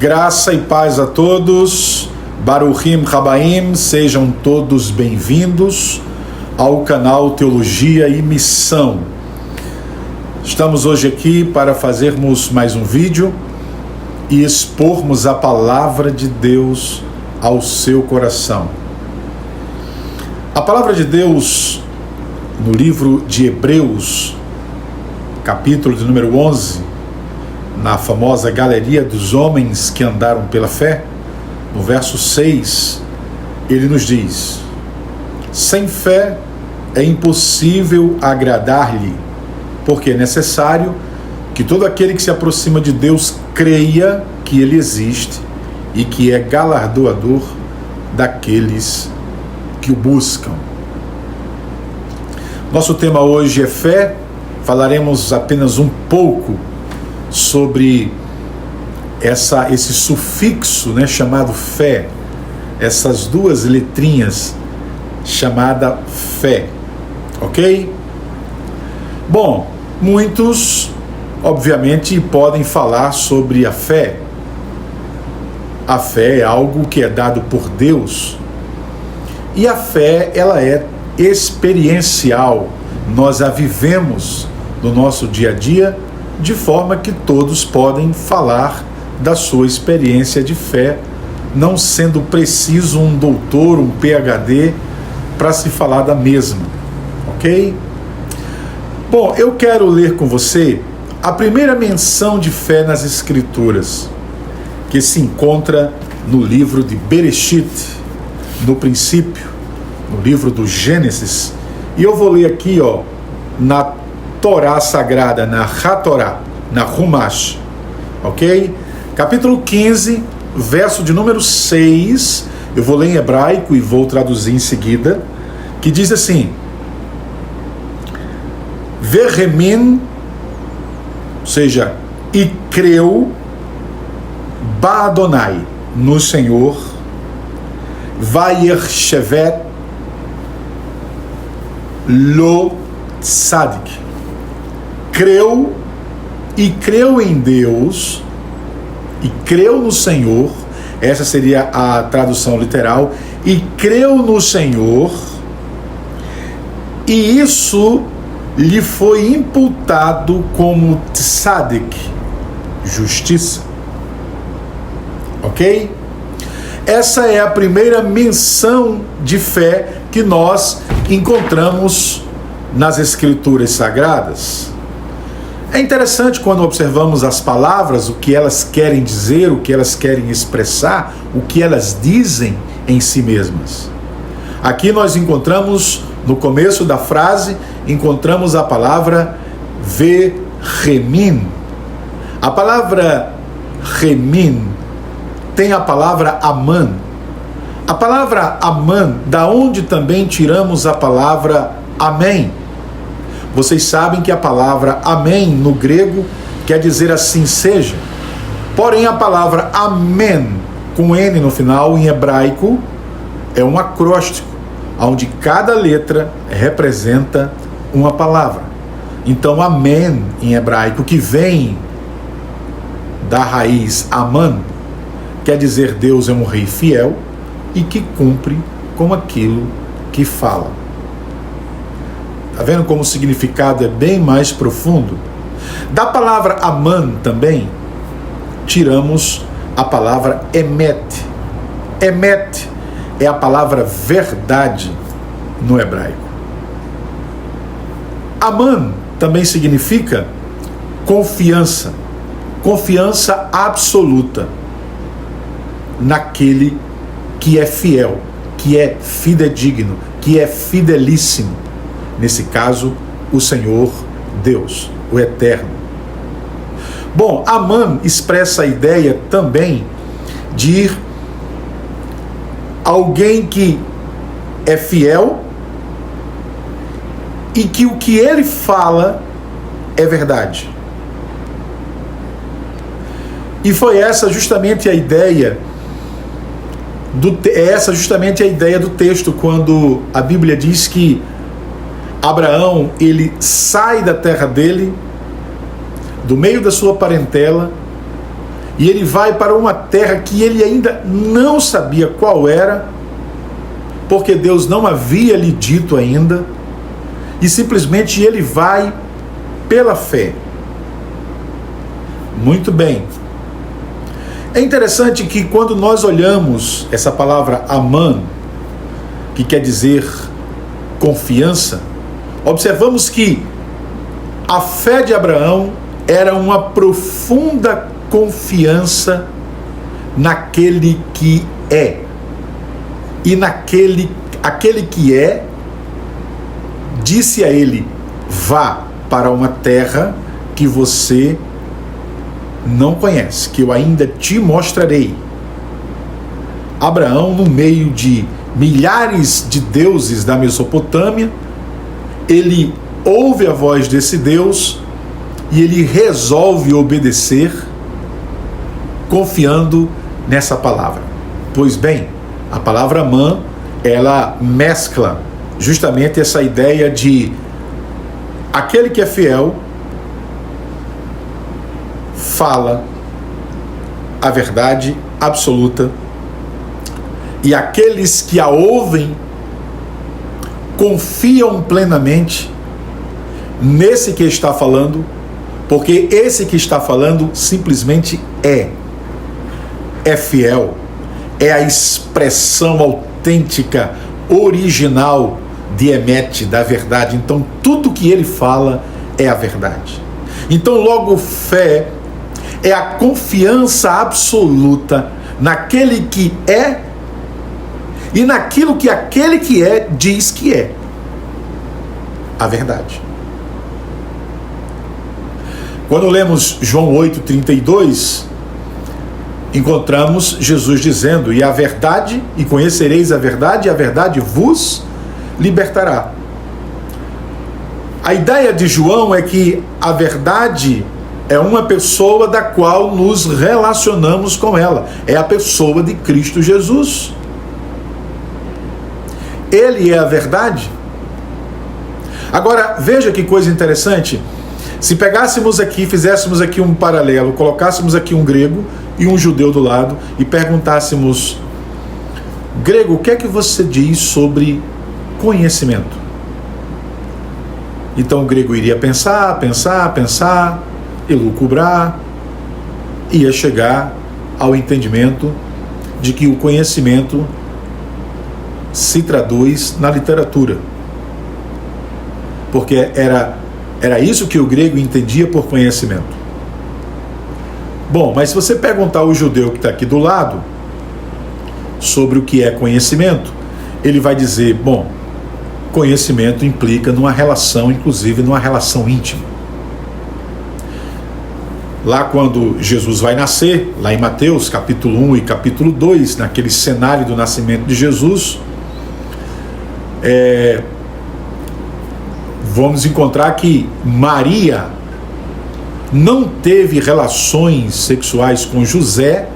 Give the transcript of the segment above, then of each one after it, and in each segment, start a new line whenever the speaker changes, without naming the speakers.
Graça e paz a todos, Baruchim Rabaim, sejam todos bem-vindos ao canal Teologia e Missão. Estamos hoje aqui para fazermos mais um vídeo e expormos a palavra de Deus ao seu coração. A palavra de Deus no livro de Hebreus, capítulo de número 11, na famosa galeria dos homens que andaram pela fé, no verso 6, ele nos diz: sem fé é impossível agradar-lhe, porque é necessário que todo aquele que se aproxima de Deus creia que ele existe e que é galardoador daqueles que o buscam. Nosso tema hoje é fé. Falaremos apenas um pouco sobre esse sufixo, chamado fé, essas duas letrinhas chamada fé, ok? Bom, muitos obviamente podem falar sobre a fé. A fé é algo que é dado por Deus e a fé, ela é experiencial. Nós a vivemos no nosso dia a dia, de forma que todos podem falar da sua experiência de fé, não sendo preciso um doutor, um PhD, para se falar da mesma, ok? Bom, eu quero ler com você a primeira menção de fé nas Escrituras, que se encontra no livro de Bereshit, no princípio, no livro do Gênesis, e eu vou ler aqui, na Torá Sagrada, na HaTorá, na Humash, ok? Capítulo 15, verso de número 6, eu vou ler em hebraico e vou traduzir em seguida, que diz assim: Vehemin, ou seja, e creu Ba-Adonai, no Senhor, Vayershevet Lo Tzadik. Creu em Deus e creu no Senhor, essa seria a tradução literal, e creu no Senhor, e isso lhe foi imputado como tzadik, justiça, ok? Essa é a primeira menção de fé que nós encontramos nas Escrituras Sagradas. É interessante quando observamos as palavras, o que elas querem dizer, o que elas querem expressar, o que elas dizem em si mesmas. Aqui nós encontramos, no começo da frase, encontramos a palavra Vehemin. A palavra Remin tem a palavra Aman. A palavra Aman, da onde também tiramos a palavra Amém. Vocês sabem que a palavra amém no grego quer dizer assim seja. Porém, a palavra amém com N no final, em hebraico, é um acróstico, onde cada letra representa uma palavra. Então, amém em hebraico, que vem da raiz aman, quer dizer Deus é um rei fiel e que cumpre com aquilo que fala. Está vendo como o significado é bem mais profundo? Da palavra aman também, tiramos a palavra emet. Emet é a palavra verdade no hebraico. Aman também significa confiança. Confiança absoluta naquele que é fiel, que é fidedigno, que é fidelíssimo. Nesse caso, o Senhor Deus, o Eterno. Bom, Aman expressa a ideia também de alguém que é fiel e que o que ele fala é verdade. E foi essa justamente a ideia do texto, quando a Bíblia diz que Abraão, ele sai da terra dele, do meio da sua parentela, e ele vai para uma terra que ele ainda não sabia qual era, porque Deus não havia lhe dito ainda, e simplesmente ele vai pela fé. Muito bem. É interessante que quando nós olhamos essa palavra amã, que quer dizer confiança, observamos que a fé de Abraão era uma profunda confiança naquele que é. E aquele que é, disse a ele: vá para uma terra que você não conhece, que eu ainda te mostrarei. Abraão, no meio de milhares de deuses da Mesopotâmia, ele ouve a voz desse Deus e ele resolve obedecer, confiando nessa palavra. Pois bem, a palavra amã, ela mescla justamente essa ideia de aquele que é fiel fala a verdade absoluta, e aqueles que a ouvem confiam plenamente nesse que está falando, porque esse que está falando simplesmente é fiel, é a expressão autêntica, original de Emet, da verdade. Então tudo que ele fala é a verdade. Então logo fé é a confiança absoluta naquele que é e naquilo que aquele que é diz que é a verdade. Quando lemos João 8,32, encontramos Jesus dizendo: e a verdade, e conhecereis a verdade, e a verdade vos libertará. A ideia de João é que a verdade é uma pessoa da qual nos relacionamos com ela. É a pessoa de Cristo Jesus. Ele é a verdade. Agora, veja que coisa interessante. Se pegássemos aqui, fizéssemos aqui um paralelo, colocássemos aqui um grego e um judeu do lado e perguntássemos: grego, o que é que você diz sobre conhecimento? Então o grego iria pensar, elucubrar, ia chegar ao entendimento de que o conhecimento se traduz na literatura, porque era isso que o grego entendia por conhecimento. Bom, mas se você perguntar ao judeu que está aqui do lado sobre o que é conhecimento, ele vai dizer: bom, conhecimento implica numa relação, inclusive numa relação íntima. Lá quando Jesus vai nascer, lá em Mateus capítulo 1 e capítulo 2, naquele cenário do nascimento de Jesus, vamos encontrar que Maria não teve relações sexuais com José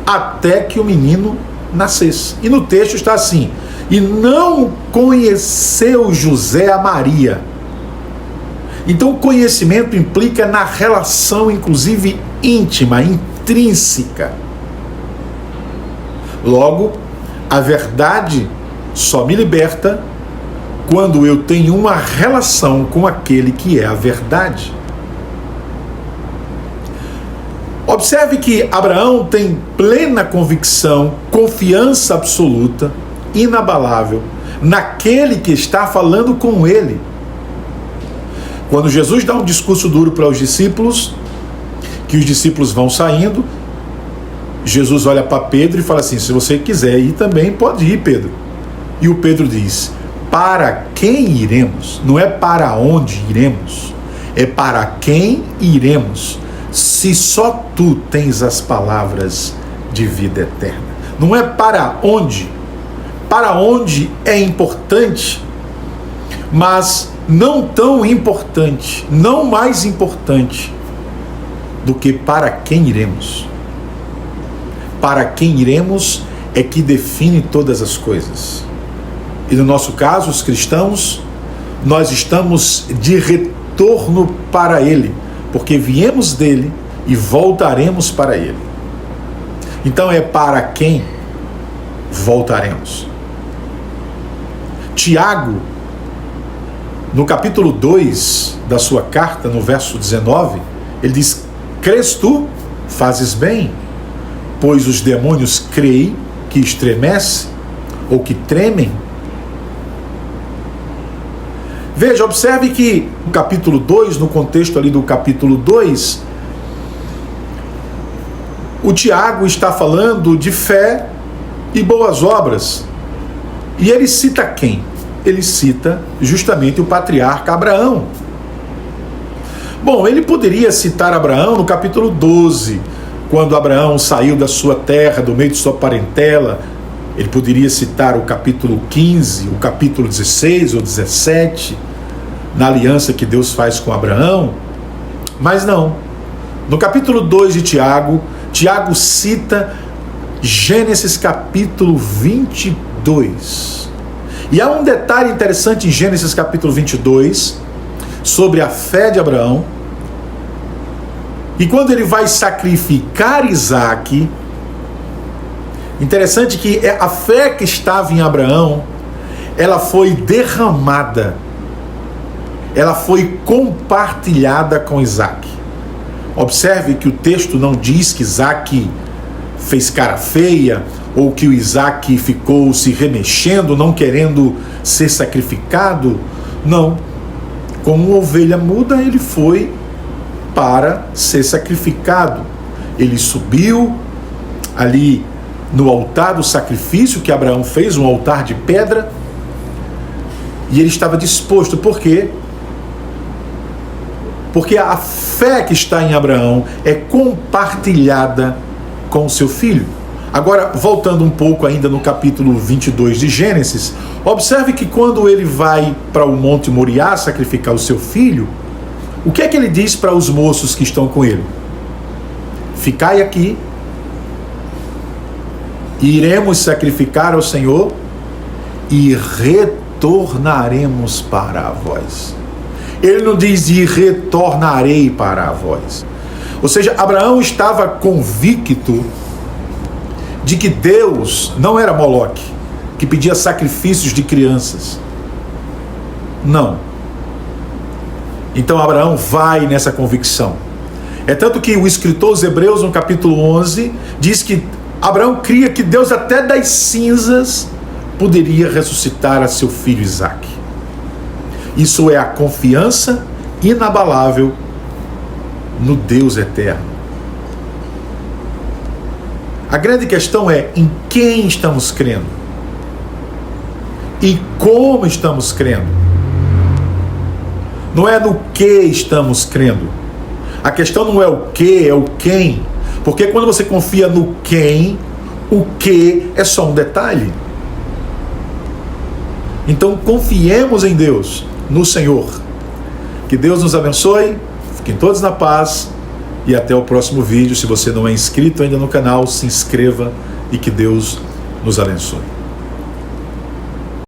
até que o menino nascesse. E no texto está assim: e não conheceu José a Maria. Então, conhecimento implica na relação, inclusive íntima, intrínseca. Logo, a verdade só me liberta quando eu tenho uma relação com aquele que é a verdade. Observe que Abraão tem plena convicção, confiança absoluta, inabalável, naquele que está falando com ele. Quando Jesus dá um discurso duro para os discípulos, que os discípulos vão saindo, Jesus olha para Pedro e fala assim: se você quiser ir também, pode ir, Pedro. E o Pedro diz: para quem iremos? Não é para onde iremos, é para quem iremos, se só tu tens as palavras de vida eterna. Não é para onde. Para onde é importante, mas não tão importante, não mais importante do que para quem iremos. Para quem iremos é que define todas as coisas. E no nosso caso, os cristãos, nós estamos de retorno para Ele, porque viemos dele e voltaremos para ele. Então é para quem voltaremos. Tiago, no capítulo 2 da sua carta, no verso 19, ele diz: crês tu, fazes bem, pois os demônios creem que estremece ou que tremem. Veja, observe que no capítulo 2, no contexto ali do capítulo 2, o Tiago está falando de fé e boas obras. E ele cita quem? Ele cita justamente o patriarca Abraão. Bom, ele poderia citar Abraão no capítulo 12, quando Abraão saiu da sua terra, do meio de sua parentela. Ele poderia citar o capítulo 15, o capítulo 16 ou 17, na aliança que Deus faz com Abraão. Mas não. No capítulo 2 de Tiago, Tiago cita Gênesis capítulo 22. E há um detalhe interessante em Gênesis capítulo 22 sobre a fé de Abraão. E quando ele vai sacrificar Isaque, interessante que a fé que estava em Abraão, ela foi derramada, ela foi compartilhada com Isaque. Observe que o texto não diz que Isaque fez cara feia, ou que o Isaque ficou se remexendo, não querendo ser sacrificado. Não. Como uma ovelha muda, ele foi para ser sacrificado. Ele subiu ali no altar do sacrifício que Abraão fez, um altar de pedra, e ele estava disposto. Por quê? Porque a fé que está em Abraão é compartilhada com o seu filho. Agora, voltando um pouco ainda no capítulo 22 de Gênesis, observe que quando ele vai para o Monte Moriá sacrificar o seu filho, o que é que ele diz para os moços que estão com ele? Ficai aqui, iremos sacrificar ao Senhor e retornaremos para vós. Ele não diz: e retornarei para vós. Ou seja, Abraão estava convicto de que Deus não era Moloque, que pedia sacrifícios de crianças. Não. Então Abraão vai nessa convicção. É tanto que o escritor aos Hebreus, no capítulo 11, diz que Abraão cria que Deus até das cinzas poderia ressuscitar a seu filho Isaque. Isso é a confiança inabalável no Deus eterno. A grande questão é em quem estamos crendo e como estamos crendo. Não é no que estamos crendo. A questão não é o que, é o quem. Porque quando você confia no quem, o que é só um detalhe. Então confiemos em Deus, no Senhor. Que Deus nos abençoe, fiquem todos na paz e até o próximo vídeo. Se você não é inscrito ainda no canal, se inscreva e que Deus nos abençoe.